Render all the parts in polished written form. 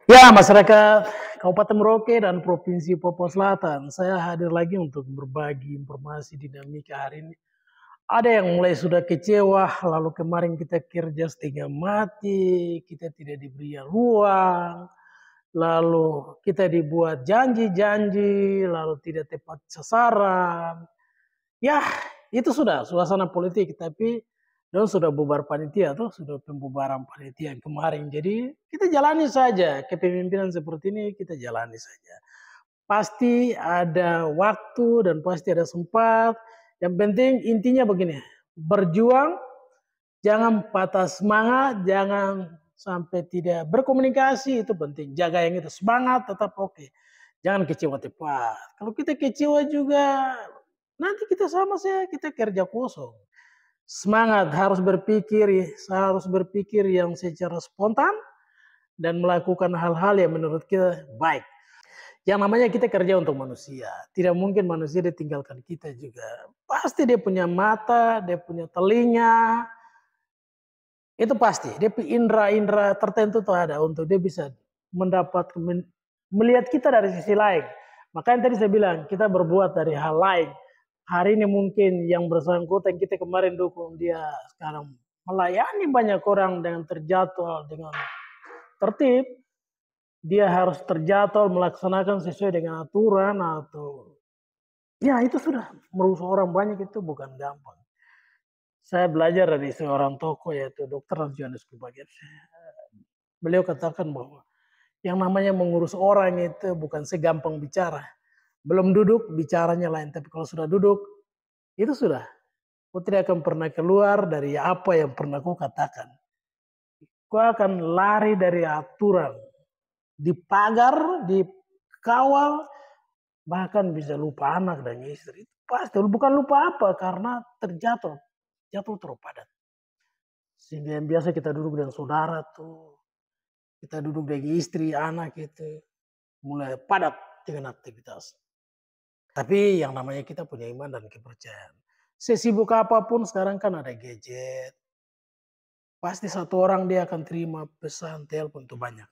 Ya, masyarakat Kabupaten Merauke dan Provinsi Papua Selatan, saya hadir lagi untuk berbagi informasi dinamika hari ini. Ada yang mulai sudah kecewa, lalu kemarin kita kerja setengah mati, kita tidak diberi ruang, lalu kita dibuat janji-janji, lalu tidak tepat sasaran. Ya, itu sudah suasana politik, tapi dong sudah bubar panitia tuh, sudah pembubaran panitia yang kemarin. Jadi kita jalani saja kepemimpinan seperti ini, kita jalani saja. Pasti ada waktu dan pasti ada sempat. Yang penting intinya begini, berjuang, jangan patah semangat, jangan sampai tidak berkomunikasi, itu penting. Jaga yang itu, semangat tetap oke. Jangan kecewa tepat. Kalau kita kecewa juga, nanti kita sama saja, kita kerja kosong. Semangat harus berpikir yang secara spontan dan melakukan hal-hal yang menurut kita baik. Yang namanya kita kerja untuk manusia. Tidak mungkin manusia ditinggalkan kita juga. Pasti dia punya mata, dia punya telinga. Itu pasti. Dia punya indera-indera tertentu tuh ada untuk dia bisa mendapat melihat kita dari sisi lain. Makanya tadi saya bilang kita berbuat dari hal lain. Hari ini mungkin yang bersangkutan kita kemarin dukung dia sekarang melayani banyak orang dengan terjadwal, dengan tertib. Dia harus terjadwal melaksanakan sesuai dengan aturan atau ya itu sudah merusak orang banyak, itu bukan gampang. Saya belajar dari seorang tokoh yaitu Dr. Johannes Kubagen. Beliau katakan bahwa yang namanya mengurus orang itu bukan segampang bicara. Belum duduk, bicaranya lain. Tapi kalau sudah duduk, itu sudah. Kau tidak akan pernah keluar dari apa yang pernah kau katakan. Kau akan lari dari aturan. Dipagar, dikawal, bahkan bisa lupa anak dan istri. Pasti, bukan lupa apa, karena jatuh terlalu padat. Sehingga yang biasa kita duduk dengan saudara tuh, kita duduk dengan istri, anak itu, mulai padat dengan aktivitas. Tapi yang namanya kita punya iman dan kepercayaan. Sesibuk apapun sekarang kan ada gadget. Pasti satu orang dia akan terima pesan telepon itu banyak.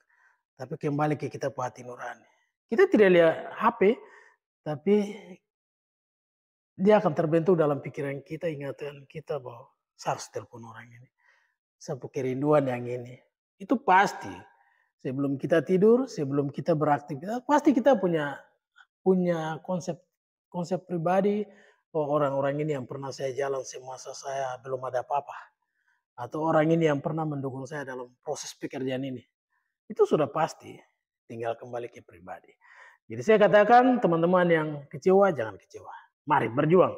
Tapi kembali ke kita hati nurani. Kita tidak lihat HP, tapi dia akan terbentuk dalam pikiran kita, ingatan kita bahwa saya harus telepon orang ini. Satu kerinduan yang ini. Itu pasti. Sebelum kita tidur, sebelum kita beraktivitas, pasti kita punya konsep pribadi. Oh, orang-orang ini yang pernah saya jalan semasa saya belum ada apa-apa. Atau orang ini yang pernah mendukung saya dalam proses pekerjaan ini. Itu sudah pasti. Tinggal kembali ke pribadi. Jadi saya katakan teman-teman yang kecewa, jangan kecewa. Mari berjuang.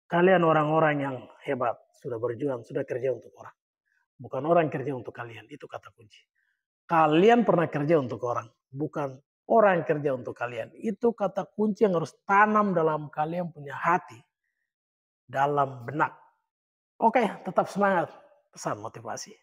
Kalian orang-orang yang hebat. Sudah berjuang, sudah kerja untuk orang. Bukan orang kerja untuk kalian. Itu kata kunci. Kalian pernah kerja untuk orang. Bukan orang kerja untuk kalian. Itu kata kunci yang harus tanam dalam kalian punya hati. Dalam benak. Oke, tetap semangat. Pesan motivasi.